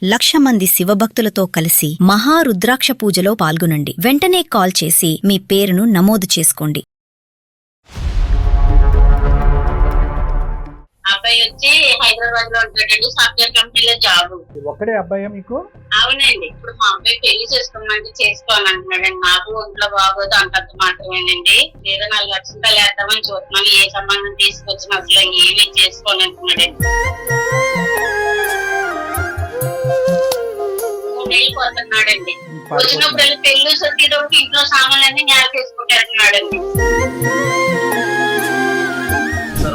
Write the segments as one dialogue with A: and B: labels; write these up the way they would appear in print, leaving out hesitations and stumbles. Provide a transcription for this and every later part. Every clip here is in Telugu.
A: 1,00,000 మంది శివభక్తులతో కలిసి మహారుద్రాక్ష పూజలో పాల్గొనండి. వెంటనే కాల్ చేసి మీ పేరును నమోదు చేసుకోండి.
B: అబ్బాయి వచ్చి హైదరాబాద్ లో ఉంటాడండి. సాఫ్ట్వేర్ కంపెనీలో జాబ్.
C: ఒక్కడే అబ్బాయా మీకు?
B: అవునండి. ఇప్పుడు మా అబ్బాయి పెళ్లి చేసుకోమంటే చేసుకోవాలంటున్నాడండి. నాకు ఒంట్లో బాగోదు అంతంత మాత్రమేనండి. ఏదో 4 లక్షలు వేద్దామని చూస్తున్నాను. ఏ సంబంధం తీసుకొచ్చిన అసలు ఏమీ చేసుకోనంటున్నాడండి. 3 నెలలు పోతున్నాడండి. వచ్చినప్పుడు పెళ్లి సొత్తిదోటి ఇంట్లో సామాన్లన్నీ నేల తీసుకుంటున్నాడండి.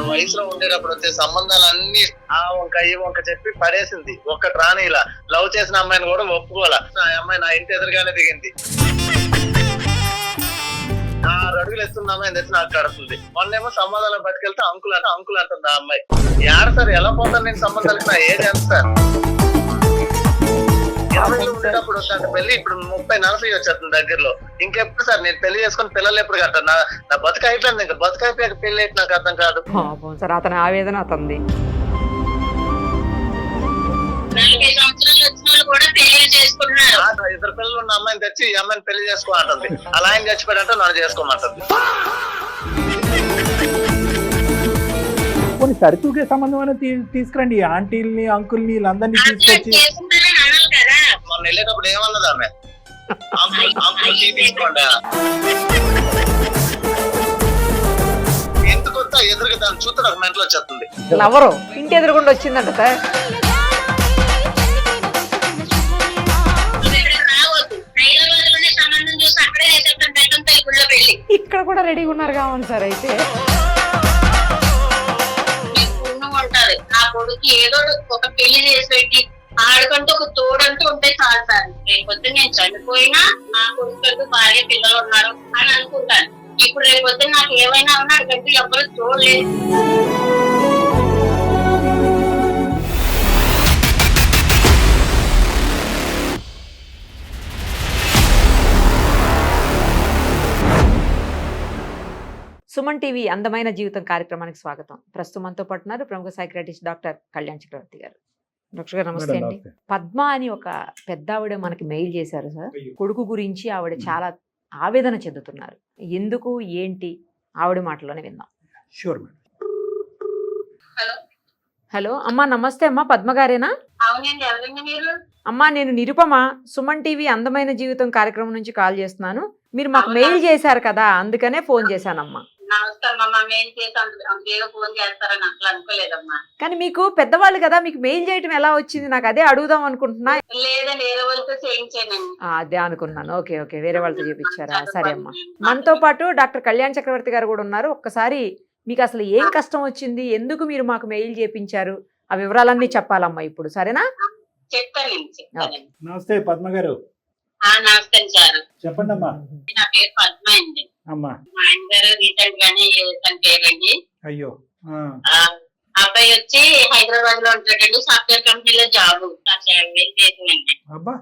D: వయసులో ఉండేటప్పుడు వచ్చే సంబంధాలన్నీ ఆ వంక ఈ వంక చెప్పి పడేసింది. ఒక్కటి రాని ఇలా లవ్ చేసిన అమ్మాయిని కూడా ఒప్పుకోవాలా. ఆ అమ్మాయి నా ఇంటి ఎదురుగానే దిగింది. 6 అడుగులు ఎత్తున్న అమ్మాయిని తెచ్చి నాకు కడుతుంది. మొన్నేమో సంబంధాలను పట్టుకెళ్తే అంకుల్ అంటుంది ఆ అమ్మాయి. ఏడ సార్ ఎలా పోతాను నేను సంబంధాలకి? నా ఏజ్ ఎంత సార్? 20 ఉండేటప్పుడు వస్తాను పెళ్లి. ఇప్పుడు 30-40 వచ్చేస్తుంది దగ్గరలో. ఇంకెప్పుడు సార్ నేను పెళ్లి చేసుకుని పిల్లలు ఎప్పుడు కట్టాను? నా బతుకు అయిపోయింది. ఇంకా బతుకు అయిపోయాక పెళ్లి అయితే నాకు అర్థం కాదు
E: సార్. అతని ఆవేదన అతనిది.
B: 40 సంవత్సరాలు వచ్చిన వాళ్ళు కూడా పెళ్లి చేసుకుంటున్నారు.
D: 2 పిల్లలు ఉన్న అమ్మాయిని తెచ్చి ఈ అమ్మాయిని పెళ్లి చేసుకోమంటుంది. అలా ఆయన చచ్చిపోయాడంటే నన్ను చేసుకోమంటుంది.
C: కొన్ని సరితూగే సంబంధం అనేది తీసుకురండి. ఆంటీల్ని అంకుల్ని వీళ్ళందరినీ తీసుకొచ్చి.
D: మొన్న వెళ్ళేటప్పుడు ఏమన్నది ఆమె? తీసుకోండి. ఎందుకు వస్తా ఎదురుగా దాన్ని చూస్తే నాకు మెంటలు వచ్చేస్తుంది.
E: ఎవరు ఇంటి ఎదురుగుండా వచ్చిందంట సార్. ఇక్కడ కూడా రెడీగా ఉన్నారు కావాలి సార్. అయితే
B: ఉంటారు. నా కొడుకు ఏదో ఒక పెళ్లి చేసి పెట్టి ఆడుకంటూ ఒక తోడంటూ ఉంటే చాలు సార్. రేపొద్దు నేను చనిపోయినా నా కొడుకు భార్య పిల్లలు ఉన్నారు అని అనుకుంటాను. ఇప్పుడు రేపొద్దు నాకు ఏమైనా ఉన్నా అడిగంటూ ఎవరు చూడలేదు.
E: సుమన్ టీవీ అందమైన జీవితం కార్యక్రమానికి స్వాగతం. ప్రస్తుతం మనతో పాటు ఉన్నారు ప్రముఖ సైకియాట్రిస్ట్ డాక్టర్ కళ్యాణ్ చక్రవర్తి గారు. డాక్టర్ గారు నమస్తే అండి. పద్మ అని ఒక పెద్ద ఆవిడ మనకి మెయిల్ చేశారు సార్. కొడుకు గురించి ఆవిడ చాలా ఆవేదన చెందుతున్నారు. ఎందుకు ఏంటి ఆవిడ మాటలోనే విందాం.
C: Sure madam.
E: హలో అమ్మా, నమస్తే అమ్మా. పద్మ గారేనా?
B: అవునండి. ఎవరండి మీరు?
E: అమ్మా నేను నిరుపమ, సుమన్ టీవీ అందమైన జీవితం కార్యక్రమం నుంచి కాల్ చేస్తున్నాను. మీరు మాకు మెయిల్ చేశారు కదా, అందుకనే ఫోన్ చేశానమ్మా. కానీ మీకు పెద్దవాళ్ళు కదా, మీకు మెయిల్ చేయటం ఎలా వచ్చింది? నాకు అదే అడుగుదాం అనుకుంటున్నా. అదే అనుకున్నాను. ఓకే ఓకే, వేరే వాళ్ళతో చేపించారా? సరే అమ్మా. మనతో పాటు డాక్టర్ కళ్యాణ్ చక్రవర్తి గారు కూడా ఉన్నారు. ఒక్కసారి మీకు అసలు ఏం కష్టం వచ్చింది, ఎందుకు మీరు మాకు మెయిల్ చేపించారు, ఆ వివరాలన్నీ చెప్పాలమ్మా ఇప్పుడు. సరేనా?
C: నమస్తే పద్మ గారు.
B: నమస్తే సార్.
C: చెప్పండి అమ్మా.
B: నా పేరు పద్మ అండి.
C: అమ్మా.
B: మా ఆయన గారు రీసెంట్ గానే తన పేరండి.
C: అయ్యో.
B: అబ్బాయి వచ్చి హైదరాబాద్ లో ఉంటాడండి. సాఫ్ట్వేర్ కంపెనీలో జాబ్.
C: అబ్బా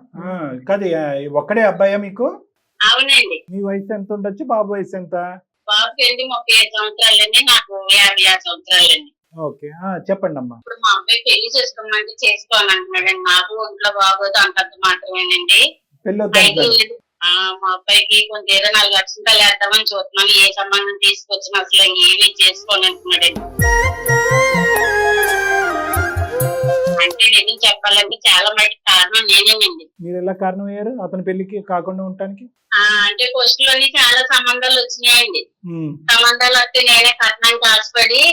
C: కాదు, ఒక్కడే అబ్బాయా మీకు?
B: అవునండి.
C: మీ వయసు ఎంత ఉండొచ్చు? బాబు వయసు ఎంత?
B: బాబుకి 35 సంవత్సరాలండి. నాకు 56 సంవత్సరాలండి.
C: ఓకే, చెప్పండి అమ్మా.
B: ఇప్పుడు మా అబ్బాయి పెళ్లి చేసుకోమంటే చేసుకోవాలంటున్నాడండి. నాకు ఒంట్లో బాగోదు అంతంత మాత్రమేనండి. మా అబ్బాయికి కొంచెం ఏదో 4 లక్షలు వేద్దామని చూస్తున్నాను. ఏ సంబంధం తీసుకొచ్చినా అసలు ఏమీ చేసుకోనంటున్నాడండి. అంటే నిజం చెప్పాలంటే చాలా మటుకు కారణం నేనేనండి.
C: మీరు ఎలా కారణం అయ్యారు అతని పెళ్లికి కాకుండా ఉండటానికి?
B: అంటే పోస్ట్ లోని చాలా సంబంధాలు వచ్చినాయండి. సంబంధాలు వస్తే నేనే కట్నానికి ఆశపడి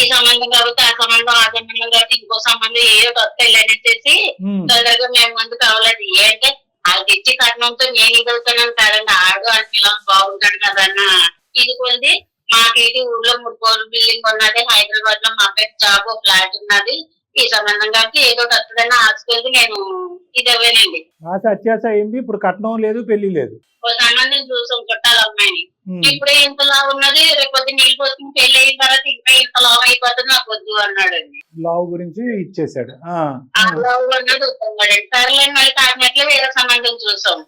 B: ఈ సంబంధం కాబట్టి ఆ సంబంధం కాబట్టి ఇంకో సంబంధం ఏదో కొత్త వెళ్ళనేసి తొందరగా మేము ముందు కావాలండి. ఏంటంటే వాళ్ళకి ఇచ్చి కట్నంతో నేను ఇదవుతానని కాదండి. ఆడు అని పిల్లలు బాగుంటాడు కదన్న ఇది కొద్ది. మాకు ఇది ఊర్లో 3 కోట్ల బిల్డింగ్ ఉన్నది. హైదరాబాద్ లో మా అబ్బాయికి జాబ్ ఫ్లాట్ ఉన్నది. ఈ సంబంధం కాబట్టి ఏదో వస్తుందని ఆశకెళ్ళి నేను ఇదవ్వానండి.
C: ఆశ అత్యాశ అయింది. ఇప్పుడు కట్నం లేదు, పెళ్లి లేదు.
B: ఒక సంబంధం చూసాం చుట్టాల అమ్మాయిని. ఇప్పుడే ఇంతలా ఉన్నది, రేపొద్దు నీళ్ళు పోతుంది, పెళ్లి అయిన తర్వాత ఇంకా ఇంత లావ్ అయిపోతుంది, నాకు వద్దు అన్నాడండి.
C: లావ్ గురించి ఇచ్చేసాడు.
B: లావ్ అన్నాడు వద్దన్నాడండి. సరేలేని మళ్ళీ కాకినట్లు వేరే సంబంధం చూసాం.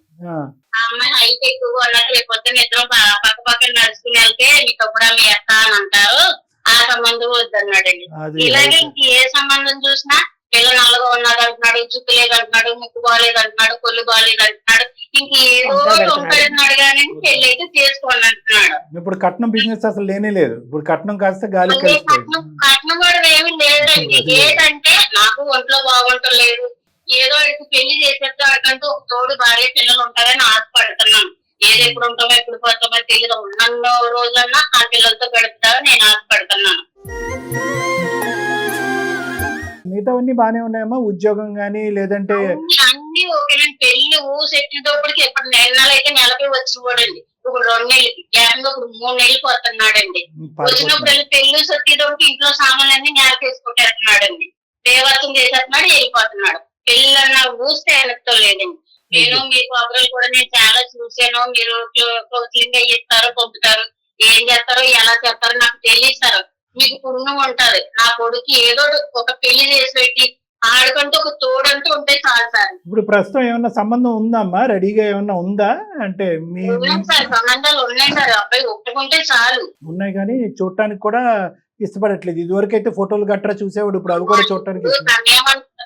B: ఆ అమ్మాయి హైట్ ఎక్కువ అన్నట్టు రేపొద్దు ఇద్దరం పక్క పక్కన నడుచుకుని వెళ్తే మీ తప్పుడు మీ అక్క అని అంటారు. ఆ సంబంధం వద్దన్నాడండి. ఇలాగే ఇంక ఏ సంబంధం చూసినా పిల్ల నల్లగా ఉన్నది అంటున్నాడు, జుట్టు లేదంటున్నాడు, ముక్కు బాగాలేదు అంటున్నాడు, కొల్లు బాగాలేదు అంటున్నాడు, ఇంకేదో తొంపెడుతున్నాడు కానీ పెళ్లి అయితే చేసుకోండి అంటున్నాడు.
C: ఇప్పుడు కట్నం బిజినెస్ అసలు లేనే లేదు. ఇప్పుడు కట్నం కాస్త గాలి
B: కట్నం కూడా ఏమి లేదండి. ఏంటంటే నాకు ఒంట్లో బాగుంటలేదు, ఏదో ఇటు పెళ్లి చేసేస్తే అడికంటూ ఒక తోడు భార్య పిల్లలు ఉంటారని ఆశపడుతున్నాను. ఏది ఎప్పుడు ఉంటామో ఎప్పుడు పోతామో తెలియదు, ఉన్న రోజులన్నా ఆ పిల్లలతో గడుపుతామని నేను ఆశపడుతున్నాను.
C: మిగతావన్నీ బానే ఉన్నాయమ్మా, ఉద్యోగం గానీ లేదంటే
B: అన్ని ఓకేనండి. పెళ్లి ఊసెట్టినప్పటికి ఎప్పుడు నెలలు అయితే నెలకి వచ్చి పోడండి. ఇప్పుడు 2 నెలలకి ఏకంగా ఇప్పుడు 3 నెలలకు వస్తున్నాడండి. వచ్చినప్పుడు పెళ్లి సొచ్చేటప్పుడు ఇంట్లో సామాన్లన్నీ నేలకేసుకుంటేస్తున్నాడండి, దేవత్వం చేసేస్తున్నాడు, వెళ్ళిపోతున్నాడు. పెళ్ళన్న ఊస్తే వెనక్తో లేదండి. నేను మీ ప్రోగ్రాలు కూడా నేను చాలా చూసాను. మీరు కౌన్సిలింగ్ అయ్యిస్తారు, పంపుతారు, ఏం చేస్తారో ఎలా చేస్తారో నాకు తెలియస్తారు. మీకు పుణ్యం ఉంటారు. నా కొడుకు ఏదో ఒక పెళ్లి చేసి పెట్టి ఆడుకుంటూ ఒక తోడంటూ ఉంటే చాలు సార్.
C: ఇప్పుడు ప్రస్తుతం ఏమన్నా సంబంధం ఉందమ్మా, రెడీగా ఏమన్నా ఉందా? అంటే
B: సార్ సంబంధాలు ఉన్నాయి సార్, అబ్బాయి ఒప్పుకుంటే చాలు.
C: ఉన్నాయి కానీ చూడటానికి కూడా ఇష్టపడట్లేదు. ఇదివరకు అయితే ఫోటోలు గట్రా చూసేవాడు, ఇప్పుడు అవి కూడా చూడటానికి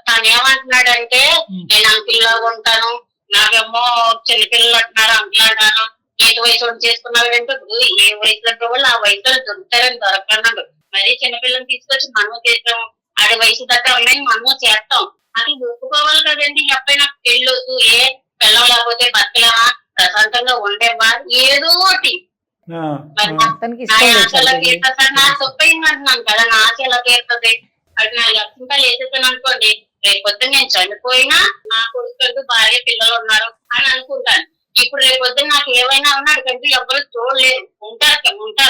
B: తను ఏమంటున్నాడంటే నేను అంకిల్లాగా ఉంటాను, నాకేమో చిన్నపిల్లలు అంటున్నారు, అంకులు అంటాను, ఏ వయసు చేసుకున్నాడు అంటే ఇప్పుడు ఏ వయసులో వాళ్ళు ఆ వయసులో దొరుకుతారని దొరకన్నాడు. మరి చిన్నపిల్లలు తీసుకొచ్చి మనం చేస్తాం, ఆడి వయసు దగ్గర ఉన్నాయి మనం చేస్తాం. అది ఒప్పుకోవాలి కదండి. ఈ అబ్బాయి నాకు పెళ్ళొద్దు, ఏ పిల్లం లేకపోతే బతకలేమా, ప్రశాంతంగా ఉండేవా, ఏదో ఒకటి ఎలా తీరుతుంది సార్? నా తప్పైంది అంటున్నాను కదా, నా ఆశ ఎలా తీరుతుంది? అది 4 లక్షలు వేసేసాను అనుకోండి, రేపొద్దు నేను చనిపోయినా నా కొడుకు భార్య పిల్లలు ఉన్నారు అని అనుకుంటాను. ఇప్పుడు రేపొద్దున నాకు ఏమైనా ఉన్నాడు కంటూ ఎవరు చూడలేదు, ఉంటారు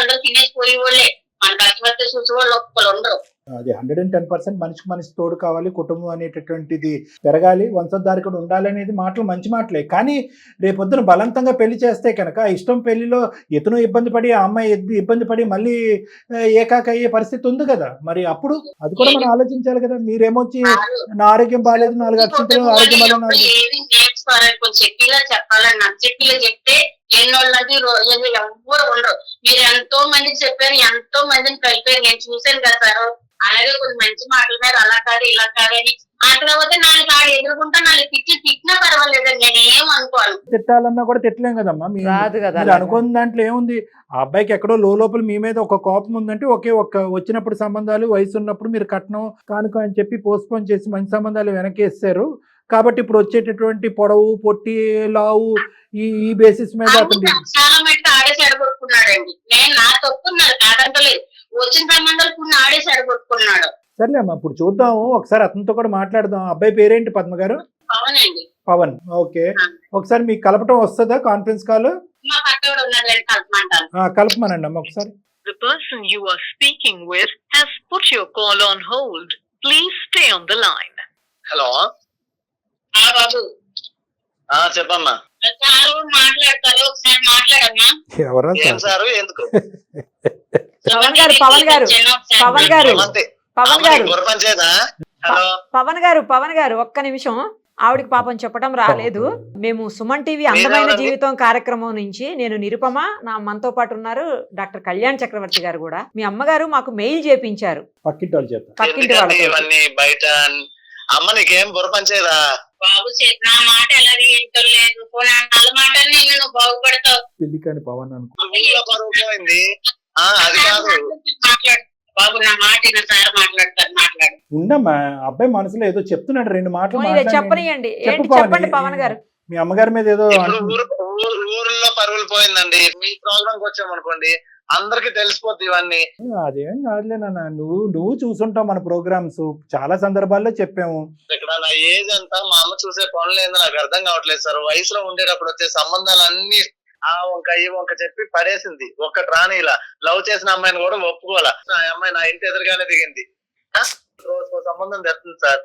B: అందరూ తినేసి పోయేవాళ్ళే, మన కష్టపడితే చూసి వాళ్ళు ఒక్కరు ఉండరు.
C: అది 110% మనిషికి మనిషి తోడు కావాలి, కుటుంబం అనేటటువంటిది పెరగాలి, వంశధారకుడు ఉండాలి అనేది మాటలు మంచి మాటలే. కానీ రేపొద్దున బలవంతంగా పెళ్లి చేస్తే కనుక ఇష్టం పెళ్లిలో ఇతను ఇబ్బంది పడి ఆ అమ్మాయి ఇబ్బంది పడి మళ్ళీ ఏకాక అయ్యే పరిస్థితి ఉంది కదా. మరి అప్పుడు అది కూడా మనం ఆలోచించాలి కదా. మీరేమొచ్చి నా ఆరోగ్యం బాగాలేదు 4 అక్షంతలు ఆరోగ్యం
B: చెప్పిలా చెప్పాలని నాకు చెప్పిలా చెప్తే ఎన్నోళ్ళది ఎవ్వరు ఉండరు. మీరు ఎంతో మందికి చెప్పారు, ఎంతో మందిని కలిపారు, నేను చూశాను కదా సార్. అలాగే కొన్ని మంచి మాటల మీద అలా కాదు ఇలా కాదని మాట్లాడితే 4 ఆడు ఎదుర్కొంటా 4 తిట్టినా పర్వాలేదండి, నేను ఏం అనుకోను.
C: తిట్టాలన్నా కూడా తిట్టలేం కదమ్మా. మీరు అనుకున్న దాంట్లో ఏముంది? ఆ అబ్బాయికి ఎక్కడో లోపల మీ మీద ఒక కోపం ఉందంటే వచ్చినప్పుడు సంబంధాలు వయసు ఉన్నప్పుడు మీరు కట్నం కానుక అని చెప్పి పోస్ట్పోన్ చేసి మంచి సంబంధాలు వెనకేస్తారు. కాబట్టి ఇప్పుడు వచ్చేటటువంటి పొడవు పొట్టి లావు ఈ బేసిస్ మీద
B: చాలా మటుకు ఆడేసి అడగొట్టుకున్నాడండి. నేను నా తప్పున్నాను కాదంటలేదు, వచ్చిన సంబంధాలు కొన్ని ఆడేసి అడగొట్టుకున్నాడు.
C: సర్లే అమ్మా, ఇప్పుడు చూద్దాము, ఒకసారి అతనితో కూడా మాట్లాడదాం. అబ్బాయి పేరేంటి పద్మ గారు?
B: పవన్ అండి.
C: పవన్. ఓకే, ఒకసారి మీకు కలపటం వస్తుందా కాన్ఫరెన్స్ కాల్?
B: మా పక్కన ఉన్నది కలపమంటారు.
C: కలపమనండి అమ్మ ఒకసారి.
F: The person you are speaking with has put your call on hold. Please stay on the line.
D: Hello
B: బాబు
D: చెప్పమ్మా.
B: సారు మాట్లాడతారు, ఒకసారి మాట్లాడమ్మా.
C: ఎవరా
D: సారు? ఎందుకు?
E: పవన్ గారు ఒక్క నిమిషం. ఆవిడికి పాపం చెప్పడం రాలేదు. మేము సుమన్ టీవీ అందమైన జీవితం కార్యక్రమం నుంచి నేను నిరుపమ, మనతో పాటు ఉన్నారు డాక్టర్ కళ్యాణ్ చక్రవర్తి గారు కూడా. మీ అమ్మగారు మాకు మెయిల్ చేపించారు పక్కింటి
D: వాళ్ళు. బయట అమ్మ నీకేం బుర్రపంచేదా?
B: బాబు నా మాట ఎలా వింటలేదు, వాళ్ళ మాట నువ్వు బాగుపడతావు.
C: పెళ్లి కాని పవన్
D: అనుకోపోయింది. అది కాదు
B: బాబు, నా మాట సార్ మాట్లాడతారు, మాట్లాడు.
C: ఉండమ్మా, అబ్బాయి మనసులో ఏదో చెప్తున్నాడు, 2 మాటలు
E: చెప్పనియండి. చెప్పండి పవన్ గారు.
C: మీ అమ్మగారి మీద ఏదో
D: ఊర్లో పరుగులు పోయిందండి. మీ ప్రోగ్రామ్ వచ్చాం అనుకోండి, అందరికి తెలిసిపోద్ది ఇవన్నీ.
C: అదేం కాదులే నాన్న, నువ్వు చూసుంటావు మన ప్రోగ్రామ్స్, చాలా సందర్భాల్లో చెప్పాము.
D: ఇక్కడ నా ఏజ్ అంతా మా అమ్మ చూసే పనులు ఏందో నాకు అర్థం కావట్లేదు సార్. వయసులో ఉండేటప్పుడు వచ్చే సంబంధాలన్నీ ఆ వంక ఈ వంక చెప్పి పడేసింది. ఒక్కటి రాని ఇలా లవ్ చేసిన అమ్మాయిని కూడా ఒప్పుకోవాలా. ఆ అమ్మాయి నా ఇంటి ఎదురుగానే దిగింది. రోజుకో సంబంధం తెస్తుంది సార్.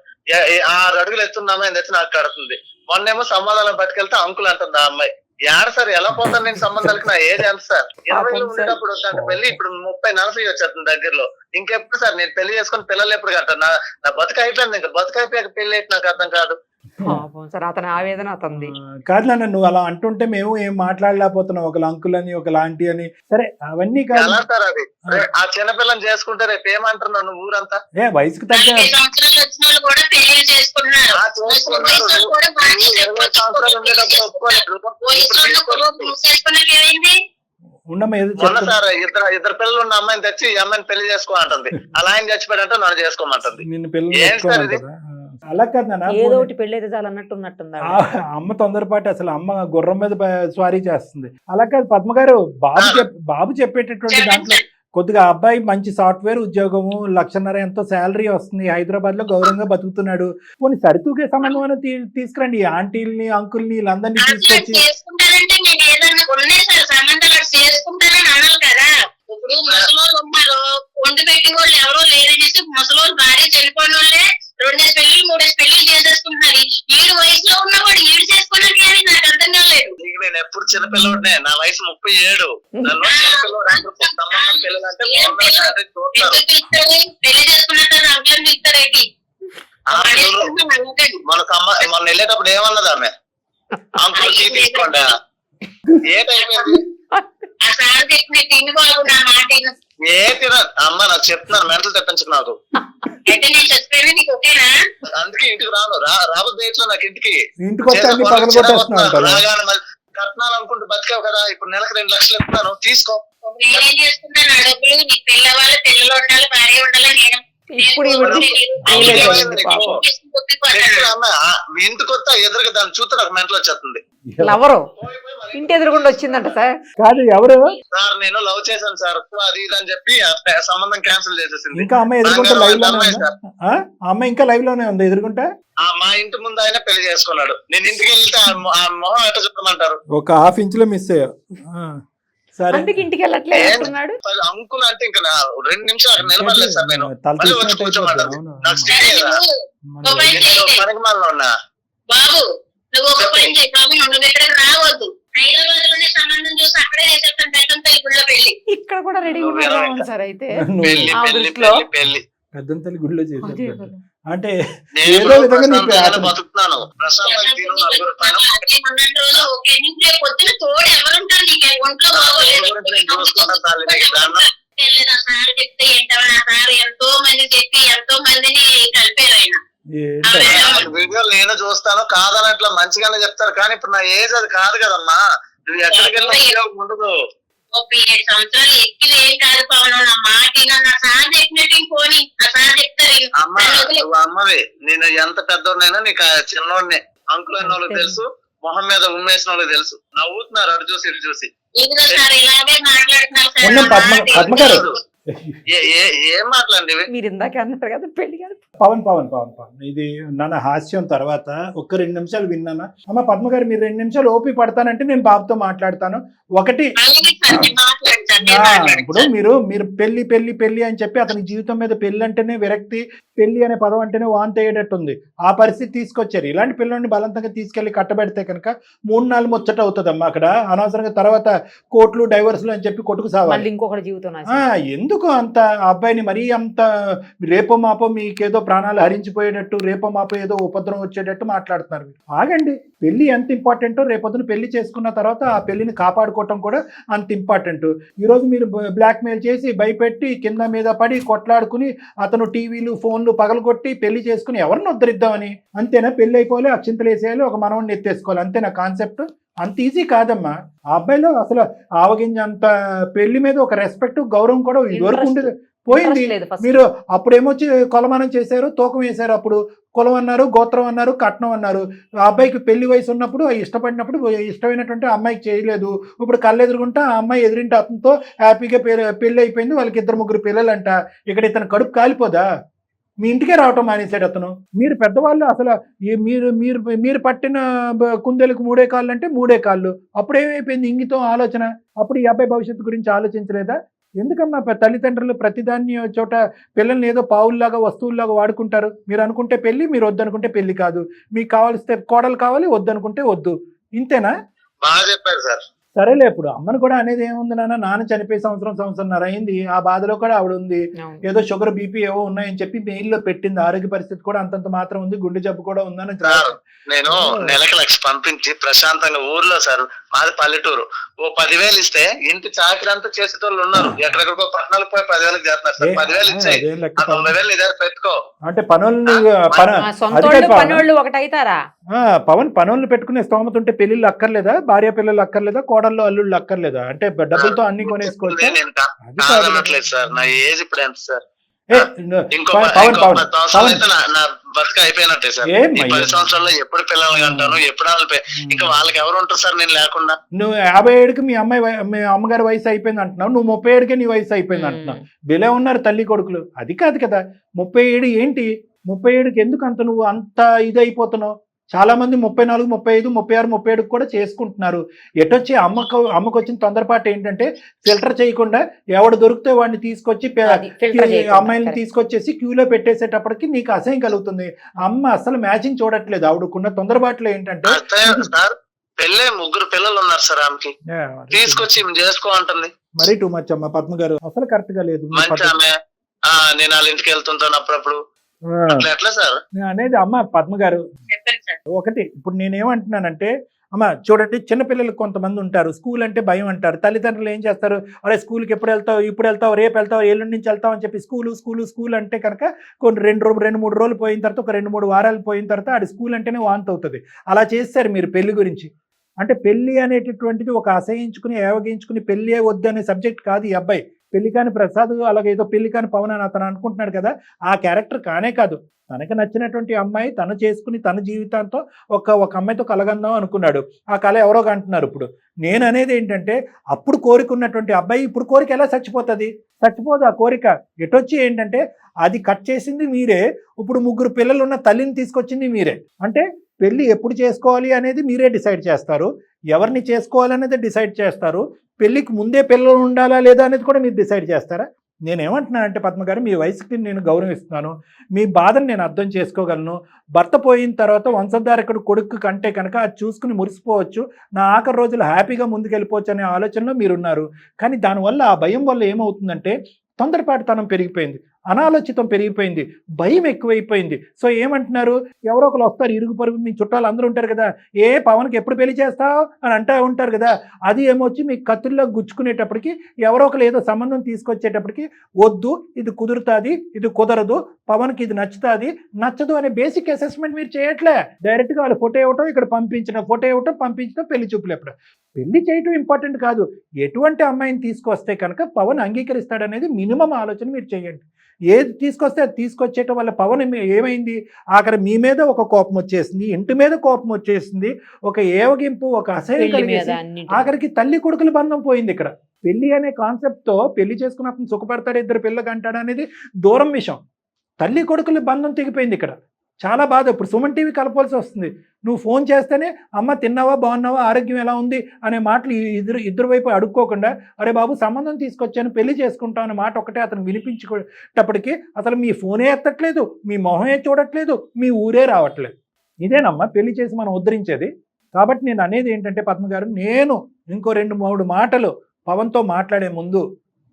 D: 6 అడుగులు ఎత్తున్న అమ్మాయిని తెచ్చి నాకు కడుతుంది. మొన్నేమో సంబంధాలను పట్టుకెళ్తే అంకుల్ అంటుంది ఆ అమ్మాయి. ఏడ సార్ ఎలా పోతాను నేను సంబంధాలకి? నా ఏజ్ ఎంత సార్? 20లో ఉండేటప్పుడు వద్దంటే పెళ్లి, ఇప్పుడు 30-40 వచ్చేస్తుంది దగ్గరలో. ఇంకెప్పుడు సార్ నేను పెళ్లి చేసుకుని పిల్లలు ఎప్పుడు కట్టాను? నా బతుకు అయిపోయింది. ఇంకా బతుకు అయిపోయాక పెళ్లి అయితే నాకు అర్థం కాదు.
E: పాపం సార్, అతని ఆవేదన అతనిది.
C: కాదు నాన్న, నువ్వు అలా అంటుంటే మేము ఏం మాట్లాడలేకపోతున్నాం, ఒకళ్ళు అంకుల్ అని ఒకళ్ళు ఆంటీ అని. సరే అవన్నీ కాదు.
D: ఎలా సార్ అది? ఆ చిన్నపిల్లని చేసుకుంటే రేపు ఏమంటున్నావు నువ్వు ఊరంతా?
C: వయసుకు తగ్గ
B: 40 సంవత్సరాలు వచ్చిన వాళ్ళు కూడా పెళ్లి చేసుకుంటున్నారు.
D: ఆ చేసుకున్నారు.
B: వయసు కూడా బాగా
D: 20 సంవత్సరాలు ఉండేటప్పుడు ఒప్పుకోలేదు.
B: చేసుకున్నాక ఏమైంది?
C: ఉండమ్మా ఏదో
D: మొన్న
C: చెప్తున్నా.
D: సార్ ఇద్దరు పిల్లలు ఉన్న అమ్మాయిని తెచ్చి ఈ అమ్మాయిని పెళ్లి చేసుకో అంటుంది. అలా ఆయన చచ్చిపోయాడంటే నన్ను చేసుకోమంటుంది.
C: నిన్ను పిల్లలు
D: ఏం సార్ ఇది?
C: పెట్టుకోమంటారా? అలా కాదు నాన్న,
E: ఏదో ఒకటి పెళ్లి అయితే చాలు అన్నట్టు ఉన్నట్టుంది ఆవిడ.
C: అమ్మ తొందరపాటు, అసలు అమ్మ గుర్రం మీద స్వారీ చేస్తుంది. అలా కాదు పద్మ గారు, బాబు చెప్పేటటువంటి దాంట్లో కొద్దిగా అబ్బాయి మంచి సాఫ్ట్వేర్ ఉద్యోగము, 1,50,000 ఎంతో శాలరీ వస్తుంది, హైదరాబాద్ లో గౌరవంగా బతుకుతున్నాడు. పోనీ సరితూగే సంబంధం అని తీసుకురండి, ఈ ఆంటీల్ని అంకుల్ని వీళ్ళందరినీ తీసుకొచ్చి.
B: చేసుకుంటారంటే నేను ఏదన్నా ఉన్నాయి సార్ సంబంధాలు అటు చేసుకుంటారని అనాలి కదా. ఇప్పుడు ముసలోళ్ళు ఉన్నారు, వండి పెట్టి వాళ్ళు ఎవరో లేదనేసి ముసలోళ్ళు భార్య చనిపోయిన వాళ్ళే 2 పెళ్లిళ్ళు 3 పెళ్లిళ్ళు చేసేసుకుంటున్నారు. ఈడు వయసులో ఉన్నవాడు ఈడు చేసుకున్నట్టు అని నాకు అర్థం కాలేదు.
D: నేను ఎప్పుడు చిన్నపిల్లనే, నా వయసు 37. నన్ను చిన్నపిల్లడు సంబంధం పిల్లలంటే చూస్తారు.
B: ఎందుకు పిలుస్తాడు? పెళ్లి చేసుకున్నట్టు అబ్బాయిని పిలుస్తారేంటి?
D: మొన్న వెళ్ళేటప్పుడు ఏమన్నది ఆమె? అంకుల్ టీ తీసుకోండి. ఏటైపోయింది?
B: ఆ సార్ చెప్పిన తిండి బాబు నా మాట విను.
D: ఏ తిన అమ్మ, నాకు చెప్తున్నాను, మెంటలు తెప్పించు నాకు.
B: అయితే నేను చచ్చిపోయినా నీకు ఓకేనా?
D: అందుకే ఇంటికి రాను, రాబోద్దు ఎట్లా నాకు ఇంటికి.
C: ఇంటికి వస్తే అన్ని పగలగొట్టేస్తున్నావు.
D: రాగానే మళ్ళీ కట్నాలు అనుకుంటూ బతికావు కదా, ఇప్పుడు నెలకు 2 లక్షలు ఇస్తున్నాను తీసుకో.
B: నేనేం చేసుకుంటాను? ఆ డబ్బులు నీకు పిల్లవాళ్ళు పిల్లలు ఉండాలి, భార్య ఉండాలి. నేను
E: ఇప్పుడు
D: ఇంటికి వస్తా ఎదురుగా దాన్ని చూస్తే నాకు మెంటలు వచ్చేస్తుంది.
E: లవరు ఇంటి ఎదురుగుండా వచ్చిందంట సార్.
C: కాదు ఎవరు
D: సార్ నేను లవ్ చేశాను సార్ అది ఇది అని చెప్పి సంబంధం క్యాన్సిల్ చేసేసింది.
C: ఇంకా అమ్మాయి ఎదుర్కొంటే లైవ్ లోనే ఉందా? అమ్మాయి ఇంకా లైవ్ లోనే ఉంది ఎదుర్కొంటే.
D: మా ఇంటి ముందు ఆయన పెళ్లి చేసుకున్నాడు. నేను ఇంటికి వెళ్తే ఆ మొహం ఎట్లా చెప్పమంటారు?
C: ఒక ½ ఇంచులో మిస్ అయ్యావు. సరే
E: అందుకే ఇంటికి వెళ్ళట్లేదు అంటున్నాడు.
D: అంకుల్ అంటే ఇంకా 2 నిమిషాలు అక్కడ నిలబడలేదు సార్. నేను మళ్ళీ వచ్చి కూర్చోమంటారు. నాకు స్టే పనికిమాలలో ఉన్నా.
B: బాబు నువ్వు ఒక పని చేయి బాబు, నువ్వు ఇక్కడికి రావద్దు. హైదరాబాద్ లోనే సంబంధం చూసి అక్కడే చేసేస్తాను బెల్లంపల్లి గుళ్ళో పెళ్లి.
E: ఇక్కడ కూడా రెడీ ఉన్నాడు సార్. అయితే
D: పెళ్లి
E: ఆ
D: పెళ్లి
E: దృష్టిలో
D: పెళ్లి పెళ్లి
C: పెద్దంతల్లి గుడిలో చేసేది అంటే
D: నేను
C: ఏదో విధంగా నీకు
D: ప్రశాంతంగానే బతుకుతున్నాను. ప్రశాంతంగా తిను, నలుగురు పైన
B: రోజు ఓకే. నీకు రేపు పొద్దున తోడు ఎవరుంటారు? నీకు ఒంట్లో వెళ్ళిన సార్ చెప్తే ఏంటో నా సార్ ఎంతో మంది చెప్పి ఎంతో మందిని కలిపారు ఆయన.
D: వీడియోలు నేను చూస్తాను, కాదనట్లా మంచిగానే చెప్తారు. కానీ ఇప్పుడు నా ఏజ్ అది కాదు కదమ్మా. నువ్వు ఎక్కడికి వెళ్ళినా ఉపయోగం ఉండదు.
B: 37 సంవత్సరాలు ఎక్కి ఏం కాదు పవన్, నా మాట నా సార్ చెప్పినట్టు పోనీ ఆ సార్ చెప్తారు.
D: అమ్మ నువ్వు అమ్మవి, నేను ఎంత పెద్దోడినైనా నీకు చిన్నోడిని. అంకుల్ అన్న వాళ్ళకి తెలుసు, మొహం మీద ఉమ్మేసిన వాళ్ళకి తెలుసు. నవ్వుతున్నారు అటు చూసి ఇటు చూసి.
B: సార్ ఇలాగే మాట్లాడుతున్నారు.
D: ఏం మాట్లాడండి
E: మీరు ఇందాక అన్నారు కదా పెళ్లి గారు.
C: పవన్ ఇది నాన్న హాస్యం తర్వాత ఒక్క 2 నిమిషాలు విన్నానా? అమ్మ పద్మ గారు మీరు 2 నిమిషాలు ఓపి పడతానంటే నేను బాబుతో మాట్లాడతాను. ఒకటి ఇప్పుడు మీరు పెళ్లి అని చెప్పి అతని జీవితం మీద పెళ్లి అంటేనే విరక్తి, పెళ్లి అనే పదం అంటేనే వాంతి అయ్యేటట్టుంది. ఆ పరిస్థితి తీసుకొచ్చారు. ఇలాంటి పిల్లల్ని బలవంతంగా తీసుకెళ్లి కట్టబెడితే కనుక 3-4 ముచ్చట అవుతుందమ్మా అక్కడ. అనవసరంగా తర్వాత కోర్టులు డైవర్సులు అని చెప్పి కొట్టుకు సావాలి.
E: ఇంకొకటి జీవితం
C: ఎందుకు అంత అబ్బాయిని మరీ అంత రేపో మాపో మీకేదో ప్రాణాలు హరించిపోయేటట్టు, రేపో మాపో ఏదో ఉపద్రవం వచ్చేటట్టు మాట్లాడుతున్నారు. ఆగండి. పెళ్లి ఎంత ఇంపార్టెంటో రేపొద్దున పెళ్లి చేసుకున్న తర్వాత ఆ పెళ్లిని కాపాడుకోవటం కూడా అంత ఇంపార్టెంట్. ఈరోజు మీరు బ్లాక్మెయిల్ చేసి భయపెట్టి కింద మీద పడి కొట్లాడుకుని అతను టీవీలు ఫోన్లు పగలగొట్టి పెళ్లి చేసుకుని ఎవరిని ఉద్ధరిద్దామని అంతేనా? పెళ్లి అయిపోవాలి, అక్షింతలు వేసేయాలి, ఒక మనవడిని ఎత్తేసుకోవాలి, అంతేనా కాన్సెప్ట్? అంత ఈజీ కాదమ్మా. ఆ అబ్బాయిలో అసలు ఆవగింజ అంత పెళ్లి మీద ఒక రెస్పెక్ట్ గౌరవం కూడా ఇదివరకు ఉండేది, పోయింది. మీరు అప్పుడేమొచ్చి కొలమానం చేశారు, తూకం వేశారు. అప్పుడు కులం అన్నారు, గోత్రం అన్నారు, కట్నం అన్నారు. ఆ అబ్బాయికి పెళ్లి వయసు ఉన్నప్పుడు ఇష్టపడినప్పుడు ఇష్టమైనటువంటి అమ్మాయికి చేయలేదు. ఇప్పుడు కళ్ళెదురుగుంటా ఆ అమ్మాయి ఎదురింటి అతనితో హ్యాపీగా పెళ్లి అయిపోయింది. వాళ్ళకి 2-3 పిల్లలంట. ఇక్కడ ఇతను కడుపు కాలిపోదా? మీ ఇంటికే రావటం మానేశాడు అతను. మీరు పెద్దవాళ్ళు అసలు మీరు పట్టిన కుందేలకు 3 కాళ్ళు అంటే 3 కాళ్ళు. అప్పుడేమైపోయింది ఇంగితం ఆలోచన? అప్పుడు ఈ అబ్బాయి భవిష్యత్తు గురించి ఆలోచించలేదా? ఎందుకమ్మా తల్లిదండ్రులు ప్రతిదాన్ని చోట పిల్లల్ని ఏదో పావుల్లాగా వస్తువుల్లాగా వాడుకుంటారు? మీరు అనుకుంటే పెళ్లి, మీరు వద్దనుకుంటే పెళ్లి కాదు. మీకు కావాల్స్తే కోడలు కావాలి, వద్దనుకుంటే వద్దు. ఇంతేనా?
D: బాగా చెప్పారు సార్.
C: సరేలే, ఇప్పుడు అమ్మను కూడా అనేది ఏముంది నాన్న చనిపోయి సంవత్సరంన్నర అయింది, ఆ బాధలో కూడా ఆవిడ ఉంది.
E: అవును.
C: ఏదో షుగర్ బీపీ ఏవో ఉన్నాయని చెప్పి మెయిల్లో పెట్టింది, ఆరోగ్య పరిస్థితి కూడా అంతంత మాత్రం ఉంది, గుండె జబ్బు కూడా ఉందని.
D: సార్ నేను నెలకు 1,00,000 పంపించి ప్రశాంతంగా ఊర్లో, సార్ మాది పల్లెటూరు, ఓ 10,000 ఇస్తే ఇంటి చాకరీ అంతా చేసేటోళ్ళు ఉన్నారు, ఎక్కడెక్కడికో పట్టణాలకు పోయి 10,000 చేస్తున్నారు సార్. 10,000 ఇచ్చాయి, 90,000 నీ దగ్గర పెట్టుకో.
C: అంటే పనులు
E: సొంతోళ్ళు పనోళ్ళు ఒకటైతారా?
C: పవన్ పనులు పెట్టుకునే స్తోమత ఉంటే పెళ్లిళ్ళు అక్కర్లేదా, భార్య పిల్లలు అక్కర్లేదా, కోడళ్ళు అల్లుళ్ళు అక్కర్లేదా? అంటే డబ్బులతో అన్ని కొనేసుకోవచ్చు.
D: నేను కాదనట్లేదు సార్, నా ఏజ్ ఇప్పుడు ఎంత సార్? ఇంకో
C: పవన్
D: 10 సంవత్సరాలు అయితే నా బతుక అయిపోయినట్టే సార్. ఈ 10 సంవత్సరాల్లో ఎప్పుడు పిల్లల్ని అంటాను, ఎప్పుడు ఇంకా వాళ్ళకి ఎవరు ఉంటారు సార్ నేను లేకుండా?
C: నువ్వు 57కి మీ అమ్మగారి వయసు అయిపోయింది అంటున్నావు, నువ్వు 37కే నీ వయసు అయిపోయింది అంటున్నావు. బిలే ఉన్నారు తల్లి కొడుకులు, అది కాదు కదా. 37 ఏంటి, 37కి ఎందుకు అంత నువ్వు అంత ఇది అయిపోతున్నావు? చాలా మంది 34, 35, 36, 37 కూడా చేసుకుంటున్నారు. ఎటొచ్చి అమ్మకు వచ్చిన తొందరపాటు ఏంటంటే ఫిల్టర్ చేయకుండా ఎవడు దొరికితే వాడిని తీసుకొచ్చి అమ్మాయిని తీసుకొచ్చేసి క్యూలో పెట్టేసేటప్పటికి నీకు అసహ్యం కలుగుతుంది. అమ్మ అసలు మ్యాచింగ్ చూడట్లేదు, ఆవిడకున్న తొందరపాట్లు ఏంటంటే
D: సార్ పెళ్ళే 3 పిల్లలు ఉన్నారు సార్, ఆమెకి తీసుకొచ్చి చేసుకో అంటుంది.
C: మరీ టూ మచ్ అమ్మ పద్మ గారు, అసలు కరెక్ట్ గా లేదు.
D: మంచి ఆమె, నేను వాళ్ళ ఇంటికి వెళ్తుంటాను అప్పుడప్పుడు, ఎట్లా సార్
C: అనేది? అమ్మ పద్మ గారు ఒకటి, ఇప్పుడు నేనేమంటున్నానంటే అమ్మ చూడండి, చిన్నపిల్లలు కొంతమంది ఉంటారు, స్కూల్ అంటే భయం అంటారు. తల్లిదండ్రులు ఏం చేస్తారు, అరే స్కూల్కి ఎప్పుడు వెళ్తావు, ఇప్పుడు వెళ్తావు, రేపు వెళ్తావు, ఎల్లుండి నుంచి వెళ్తావు అని చెప్పి స్కూల్ అంటే కనుక కొన్ని 2-3 రోజులు పోయిన తర్వాత, ఒక 2-3 వారాలు పోయిన తర్వాత అది స్కూల్ అంటేనే వాంతి అవుతుంది. అలా చేస్తారు మీరు పెళ్లి గురించి. అంటే పెళ్లి అనేటటువంటిది ఒక అసహించుకుని ఏవగించుకుని పెళ్లి వద్దు అనే సబ్జెక్ట్ కాదు ఈ అబ్బాయి. పెళ్లి కాని ప్రసాద్ అలాగే ఏదో పెళ్లి కాని పవన్ అని అతను అనుకుంటున్నాడు కదా, ఆ క్యారెక్టర్ కానే కాదు. తనకు నచ్చినటువంటి అమ్మాయి తను చేసుకుని తన జీవితంతో ఒక అమ్మాయితో కలగందాం అనుకున్నాడు. ఆ కళ ఎవరో అంటున్నారు. ఇప్పుడు నేను అనేది ఏంటంటే, అప్పుడు కోరిక ఉన్నటువంటి అబ్బాయి ఇప్పుడు కోరిక ఎలా చచ్చిపోతుంది? చచ్చిపోదు ఆ కోరిక. ఎటొచ్చి ఏంటంటే అది కట్ చేసింది మీరే, ఇప్పుడు 3 పిల్లలు ఉన్న తల్లిని తీసుకొచ్చింది మీరే. అంటే పెళ్లి ఎప్పుడు చేసుకోవాలి అనేది మీరే డిసైడ్ చేస్తారు, ఎవరిని చేసుకోవాలనేది డిసైడ్ చేస్తారు. పెళ్లికి ముందే పిల్లలు ఉండాలా లేదా అనేది కూడా మీరు డిసైడ్ చేస్తారా? నేనేమంటున్నానంటే పద్మ గారు, మీ వయసుకి నేను గౌరవిస్తున్నాను, మీ బాధను నేను అర్థం చేసుకోగలను. భర్త పోయిన తర్వాత వంశధారకుడు కొడుకు కంటే కనుక అది చూసుకుని మురిసిపోవచ్చు, నా ఆఖరి రోజులు హ్యాపీగా ముందుకెళ్ళిపోవచ్చు అనే ఆలోచనలో మీరున్నారు. కానీ దానివల్ల ఆ భయం వల్ల ఏమవుతుందంటే తొందరపాటుతనం పెరిగిపోయింది, అనాలోచితం పెరిగిపోయింది, భయం ఎక్కువైపోయింది. సో ఏమంటున్నారు, ఎవరో ఒకరు వస్తారు, ఇరుగు పొరుగు మీ చుట్టాలు అందరూ ఉంటారు కదా, ఏ పవన్కి ఎప్పుడు పెళ్లి చేస్తావు అని అంటూ ఉంటారు కదా. అది ఏమొచ్చి మీ కత్తుల్లో గుచ్చుకునేటప్పటికి ఎవరో ఒకరు ఏదో సంబంధం తీసుకొచ్చేటప్పటికి వద్దు, ఇది కుదురుతుంది, ఇది కుదరదు, పవన్కి ఇది నచ్చుతుంది, నచ్చదు అనే బేసిక్ అసెస్మెంట్ మీరు చేయట్లే. డైరెక్ట్గా వాళ్ళు ఫోటో ఇవ్వటం, ఇక్కడ పంపించడం, పెళ్లి చూపులు ఎప్పుడు. పెళ్లి చేయటం ఇంపార్టెంట్ కాదు, ఎటువంటి అమ్మాయిని తీసుకొస్తే కనుక పవన్ అంగీకరిస్తాడనేది మినిమం ఆలోచన మీరు చేయండి. ఏది తీసుకొస్తే అది తీసుకొచ్చేయటం వల్ల పవన్ ఏమైంది, ఆఖరి మీ మీద ఒక కోపం వచ్చేసింది, ఇంటి మీద కోపం వచ్చేసింది, ఒక ఏవగింపు, ఒక అసహ్యం కలిగేసి ఆఖరికి తల్లి కొడుకుల బంధం పోయింది. ఇక్కడ పెళ్లి అనే కాన్సెప్ట్తో పెళ్లి చేసుకున్నప్పుడు సుఖపడతాడు, 2 పిల్లలు అంటాడు అనేది దూరం విషయం. తల్లి కొడుకుల బంధం తెగిపోయింది ఇక్కడ. చాలా బాధ. ఇప్పుడు సుమన్ టీవీ కలపాల్సి వస్తుంది. నువ్వు ఫోన్ చేస్తేనే అమ్మ తిన్నావా, బాగున్నావా, ఆరోగ్యం ఎలా ఉంది అనే మాటలు ఇద్దరు వైపు అడుక్కోకుండా, అరే బాబు సంబంధం తీసుకొచ్చాను, పెళ్లి చేసుకుంటాం అనే మాట ఒకటే అతను వినిపించుకునేటప్పటికీ అసలు మీ ఫోనే ఎత్తట్లేదు, మీ మొహమే చూడట్లేదు, మీ ఊరే రావట్లేదు. ఇదేనమ్మా పెళ్లి చేసి మనం ఉద్ధరించేది. కాబట్టి నేను అనేది ఏంటంటే పద్మ గారు, నేను ఇంకో 2-3 మాటలు పవన్తో మాట్లాడే ముందు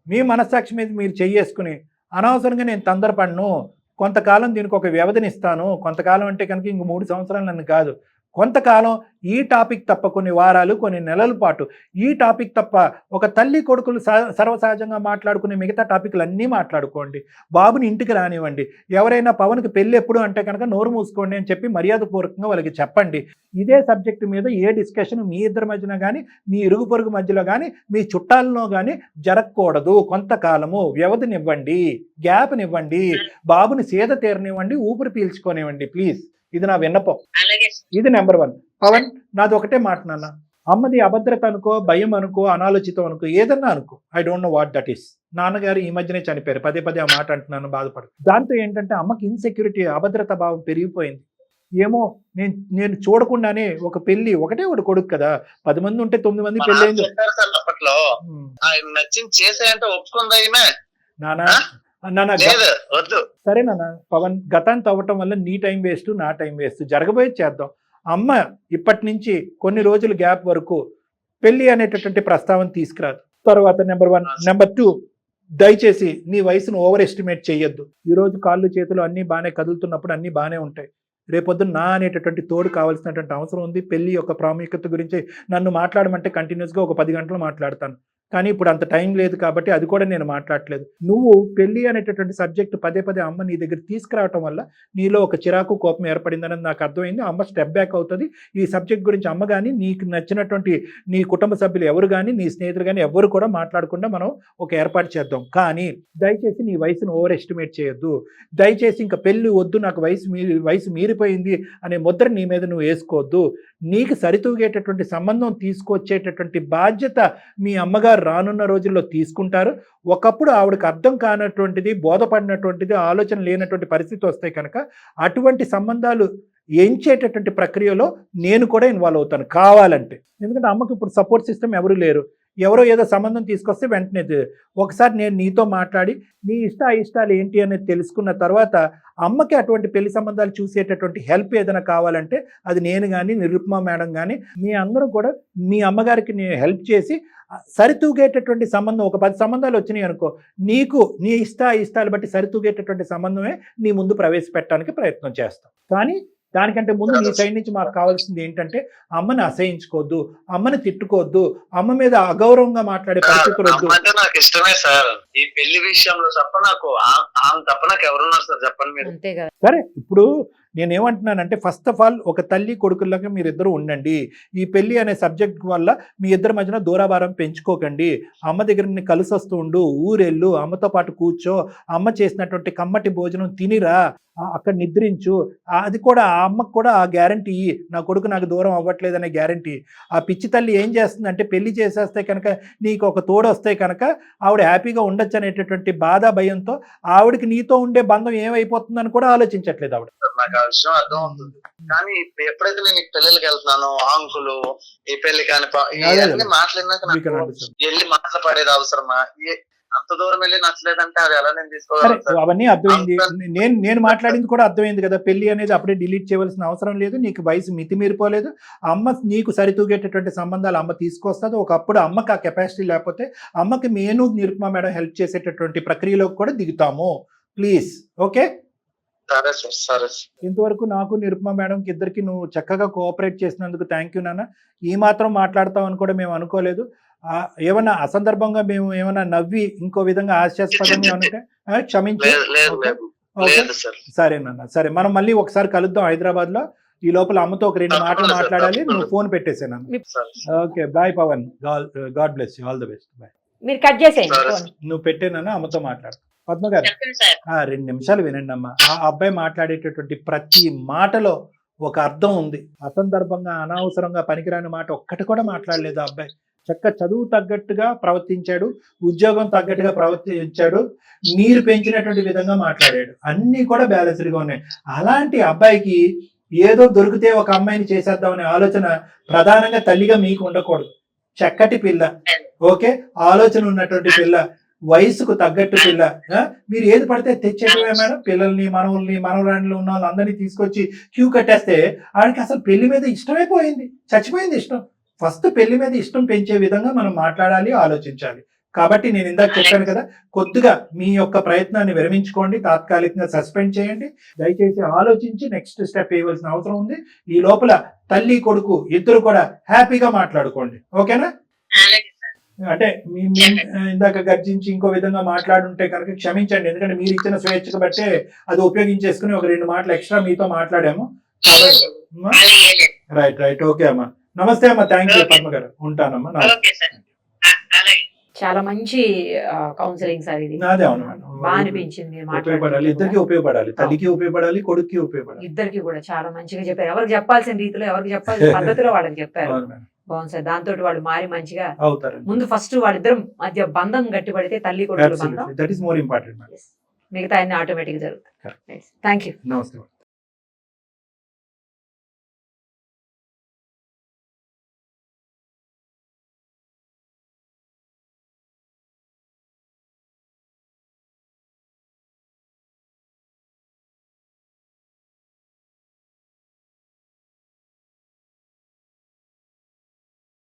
C: మీ మనస్సాక్షి మీద మీరు చెయ్యేసుకుని, అనవసరంగా నేను తొందరపడను, కొంతకాలం దీనికి ఒక వ్యవధినిస్తాను, కొంతకాలం అంటే కనుక ఇంక 3 సంవత్సరాలు నన్ను కాదు, కొంతకాలం ఈ టాపిక్ తప్ప కొన్ని వారాలు, కొన్ని నెలల పాటు ఈ టాపిక్ తప్ప ఒక తల్లి కొడుకులు సర్వసహజంగా మాట్లాడుకునే మిగతా టాపిక్లు అన్నీ మాట్లాడుకోండి, బాబుని ఇంటికి రానివ్వండి. ఎవరైనా పవన్కి పెళ్ళి ఎప్పుడు అంటే కనుక నోరు మూసుకోండి అని చెప్పి మర్యాదపూర్వకంగా వాళ్ళకి చెప్పండి. ఇదే సబ్జెక్టు మీద ఏ డిస్కషన్ మీ ఇద్దరి మధ్యన కానీ, మీ ఇరుగు పొరుగు మధ్యలో కానీ, మీ చుట్టాలలో కానీ జరగకూడదు. కొంతకాలము వ్యవధినివ్వండి, గ్యాప్నివ్వండి, బాబుని సేద తీరనివ్వండి, ఊపిరి పీల్చుకోనివ్వండి ప్లీజ్. ఇది నా విన్నపం. ఇది నెంబర్ 1. పవన్, నాది ఒకటే మాట నాన్న, అమ్మది అభద్రత అనుకో, భయం అనుకో, అనాలోచితం అనుకో, ఏదన్నా అనుకో, I don't know what that is. నాన్నగారు ఈ మధ్యనే చనిపోయారు, పదే ఆ మాట అంటున్నాను, బాధపడు. దాంతో ఏంటంటే అమ్మకి ఇన్సెక్యూరిటీ, అభద్రత భావం పెరిగిపోయింది. ఏమో నేను చూడకుండానే ఒక పెళ్లి, ఒకటే ఒక కొడుకు కదా, 10 మంది ఉంటే 9 మంది పెళ్లి అయింది.
D: అప్పట్లో నచ్చింది చేసేయంటే ఒప్పుకుందా
C: నాన్న సరే నాన్న, పవన్ గతాన్ని తవ్వటం వల్ల నీ టైం వేస్ట్, నా టైం వేస్ట్, జరగబోయేది చేద్దాం. అమ్మ ఇప్పటి నుంచి కొన్ని రోజులు గ్యాప్ వరకు పెళ్లి అనేటటువంటి ప్రస్తావన తీసుకురాదు. తర్వాత నెంబర్ 1. నెంబర్ 2, దయచేసి నీ వయసును ఓవర్ ఎస్టిమేట్ చేయొద్దు. ఈరోజు కాళ్ళు చేతులు అన్నీ బాగానే కదులుతున్నప్పుడు అన్నీ బాగానే ఉంటాయి. రేపొద్దున నా అనేటటువంటి తోడు కావాల్సినటువంటి అవసరం ఉంది. పెళ్లి యొక్క ప్రాముఖ్యత గురించి నన్ను మాట్లాడమంటే కంటిన్యూస్గా ఒక 10 గంటలు మాట్లాడతాను. కానీ ఇప్పుడు అంత టైం లేదు కాబట్టి అది కూడా నేను మాట్లాడట్లేదు. నువ్వు పెళ్లి అనేటటువంటి సబ్జెక్ట్ పదే పదే అమ్మ నీ దగ్గర తీసుకురావటం వల్ల నీలో ఒక చిరాకు కోపం ఏర్పడిందని నాకు అర్థమైంది. అమ్మ స్టెప్ బ్యాక్ అవుతుంది. ఈ సబ్జెక్ట్ గురించి అమ్మ కానీ నీకు నచ్చినటువంటి నీ కుటుంబ సభ్యులు ఎవరు కానీ నీ స్నేహితులు కానీ ఎవరు కూడా మాట్లాడకుండా మనం ఒక ఏర్పాటు చేద్దాం. కానీ దయచేసి నీ వయసును ఓవర్ ఎస్టిమేట్ చేయొద్దు. దయచేసి ఇంకా పెళ్లి వద్దు, నాకు వయసు మీరిపోయింది అనే ముద్ర నీ మీద నువ్వు వేసుకోవద్దు. నీకు సరితూగేటటువంటి సంబంధం తీసుకొచ్చేటటువంటి బాధ్యత మీ అమ్మగారు రానున్న రోజుల్లో తీసుకుంటారు. ఒకప్పుడు ఆవిడకి అర్థం కానటువంటిది, బోధపడినటువంటిది, ఆలోచన లేనటువంటి పరిస్థితి వస్తాయి కనుక అటువంటి సంబంధాలు ఎంచేటటువంటి ప్రక్రియలో నేను కూడా ఇన్వాల్వ్ అవుతాను కావాలంటే. ఎందుకంటే అమ్మకి ఇప్పుడు సపోర్ట్ సిస్టమ్ ఎవరు లేరు. ఎవరో ఏదో సంబంధం తీసుకొస్తే వెంటనే ఒకసారి నేను నీతో మాట్లాడి నీ ఇష్టాలు ఏంటి అనేది తెలుసుకున్న తర్వాత అమ్మకి అటువంటి పెళ్లి సంబంధాలు చూసేటటువంటి హెల్ప్ ఏదైనా కావాలంటే అది నేను కానీ నిరుపమ మేడం కానీ మీ అందరూ కూడా మీ అమ్మగారికి నేను హెల్ప్ చేసి సరితూగేటటువంటి సంబంధం, ఒక 10 సంబంధాలు వచ్చినాయి అనుకో, నీకు నీ ఇష్టాలు బట్టి సరితూగేటటువంటి సంబంధమే నీ ముందు ప్రవేశపెట్టడానికి ప్రయత్నం చేస్తాం. కానీ దానికంటే ముందు నీ సైడ్ నుంచి మాకు కావాల్సింది ఏంటంటే అమ్మని అసహించుకోవద్దు, అమ్మని తిట్టుకోవద్దు, అమ్మ మీద అగౌరవంగా మాట్లాడే పరిస్థితులు వద్దు.
D: అంటే నాకు ఇష్టమే సార్. ఈ పెళ్లి విషయంలో తప్ప నాకు ఆమె తప్ప నాకు ఎవరున్నారు సార్ చెప్పండి మీరు.
C: సరే, ఇప్పుడు నేనేమంటున్నానంటే ఫస్ట్ ఆఫ్ ఆల్ ఒక తల్లి కొడుకుల్లాగా మీరిద్దరు ఉండండి. ఈ పెళ్లి అనే సబ్జెక్ట్ వల్ల మీ ఇద్దరి మధ్యన దూరాభారం పెంచుకోకండి. అమ్మ దగ్గర కలిసి వస్తూ ఉండు, ఊరెళ్ళు, అమ్మతో పాటు కూర్చో, అమ్మ చేసినటువంటి కమ్మటి భోజనం తినిరా, అక్కడ నిద్రించు. అది కూడా ఆ అమ్మకు కూడా ఆ గ్యారంటీ, నా కొడుకు నాకు దూరం అవ్వట్లేదనే గ్యారంటీ. ఆ పిచ్చి తల్లి ఏం చేస్తుందంటే పెళ్లి చేసేస్తే కనుక నీకు ఒక తోడు వస్తే కనుక ఆవిడ హ్యాపీగా ఉండొచ్చు అనేటటువంటి బాధ భయంతో ఆవిడకి నీతో ఉండే బంధం ఏమైపోతుందని కూడా ఆలోచించట్లేదు ఆవిడ.
D: నాకు ఆ విషయం అర్థం అవుతుంది. కానీ ఎప్పుడైతే నేను పెళ్ళిళ్ళకి వెళ్తున్నానో ఆంకులు ఈ పెళ్లి కాని ఇవన్నీ మాట్లాడినాక వెళ్ళి మాట్లాడేది అవసరమా? అంత దూరం వెళ్ళి నచ్చలేదంటే అది ఎలా నేను తీసుకోవాలి?
C: అవన్నీ అర్థమైంది. నేను మాట్లాడింది కూడా అర్థమైంది కదా. పెళ్లి అనేది అప్పుడే డిలీట్ చేయవలసిన అవసరం లేదు. నీకు వయసు మితిమీరిపోలేదు. అమ్మ నీకు సరితూగేటటువంటి సంబంధాలు అమ్మ తీసుకొస్తుంది. ఒకప్పుడు అమ్మకి ఆ కెపాసిటీ లేకపోతే అమ్మకి నేను నిరుపమ మేడం హెల్ప్ చేసేటటువంటి ప్రక్రియలోకి కూడా దిగుతాము. Please, okay? ఇంతవరకు నాకు నిరుపమ మేడంకి ఇద్దరికి నువ్వు చక్కగా కోఆపరేట్ చేసినందుకు థ్యాంక్ యూ నాన్న. ఈ మాత్రం మాట్లాడతామని కూడా మేము అనుకోలేదు. ఏమన్నా అసందర్భంగా మేము ఏమన్నా నవ్వి ఇంకో విధంగా హాస్యాస్పదంగా ఉంటే క్షమించు. సరేనన్న, సరే, మనం మళ్ళీ ఒకసారి కలుద్దాం హైదరాబాద్ లో. ఈ లోపల అమ్మతో ఒక 2 మాటలు మాట్లాడాలి. నువ్వు ఫోన్ పెట్టేసాను. Okay, bye Pavan. God bless you, all the best. Bye.
E: మీరు కట్ చేసేయండి.
C: నువ్వు పెట్టేనన్నా అమ్మతో మాట్లాడు. పద్మ గారు 2 నిమిషాలు వినండి అమ్మా. ఆ అబ్బాయి మాట్లాడేటటువంటి ప్రతి మాటలో ఒక అర్థం ఉంది. అసందర్భంగా అనవసరంగా పనికిరాని మాట ఒక్కటి కూడా మాట్లాడలేదు ఆ అబ్బాయి. చదువు తగ్గట్టుగా ప్రవర్తించాడు, ఉద్యోగం తగ్గట్టుగా ప్రవర్తించాడు, మీరు పెంచినటువంటి విధంగా మాట్లాడాడు. అన్ని కూడా బ్యాలెన్స్డ్గా ఉన్నాయి. అలాంటి అబ్బాయికి ఏదో దొరికితే ఒక అమ్మాయిని చేసేద్దామనే ఆలోచన ప్రధానంగా తల్లిగా మీకు ఉండకూడదు. చక్కటి పిల్ల, ఓకే, ఆలోచన ఉన్నటువంటి పిల్ల, వయసుకు తగ్గట్టు పిల్ల. మీరు ఏది పడితే తెచ్చేటమే మేడం. పిల్లల్ని, మనవుల్ని, మనవరాణులు ఉన్న వాళ్ళందరినీ తీసుకొచ్చి క్యూ కట్టేస్తే ఆడికి అసలు పెళ్లి మీద ఇష్టమే పోయింది, చచ్చిపోయింది ఇష్టం. ఫస్ట్ పెళ్లి మీద ఇష్టం పెంచే విధంగా మనం మాట్లాడాలి, ఆలోచించాలి. కాబట్టి నేను ఇందాక చెప్పాను కదా, కొద్దిగా మీ యొక్క ప్రయత్నాన్ని విరమించుకోండి, తాత్కాలికంగా సస్పెండ్ చేయండి. దయచేసి ఆలోచించి నెక్స్ట్ స్టెప్ వేయవలసిన అవసరం ఉంది. ఈ లోపల తల్లి కొడుకు ఇద్దరు కూడా హ్యాపీగా మాట్లాడుకోండి, ఓకేనా? అంటే ఇందాక గర్జించి ఇంకో విధంగా మాట్లాడుంటే కనుక క్షమించండి. ఎందుకంటే మీరు ఇచ్చిన స్వేచ్ఛకు బట్టే అది ఉపయోగించేసుకుని ఒక 2 మాటలు ఎక్స్ట్రా మీతో మాట్లాడాము. రైట్, ఓకే అమ్మా. నమస్తే అమ్మా, థ్యాంక్ యూ పద్మ గారు. ఉంటానమ్మా.
E: చాలా మంచి కౌన్సిలింగ్ సార్ ఇది.
C: అదే, అవును,
E: బాగా అనిపించింది.
C: ఉపయోగపడాలి, ఇద్దరికి ఉపయోగపడాలి, తల్లికి ఉపయోగపడాలి, కొడుక్కి ఉపయోగపడాలి.
E: ఇద్దరికి కూడా చాలా మంచిగా చెప్పారు. ఎవరికి చెప్పాల్సిన రీతిలో, ఎవరికి చెప్పాల్సిన పద్ధతిలో వాళ్ళకి చెప్పారు. బాగుంది సార్. దాంతో వాళ్ళు మారి మంచిగా అవుతారు. ముందు ఫస్ట్ వాళ్ళిద్దరు మధ్య బంధం గట్టిపడితే తల్లి కొడుకు బంధం,
C: దట్ ఈస్ మోర్ ఇంపార్టెంట్.
E: మిగతా అన్ని ఆటోమేటిక్ జరుగుతాయి. Thank you.
C: నమస్తే.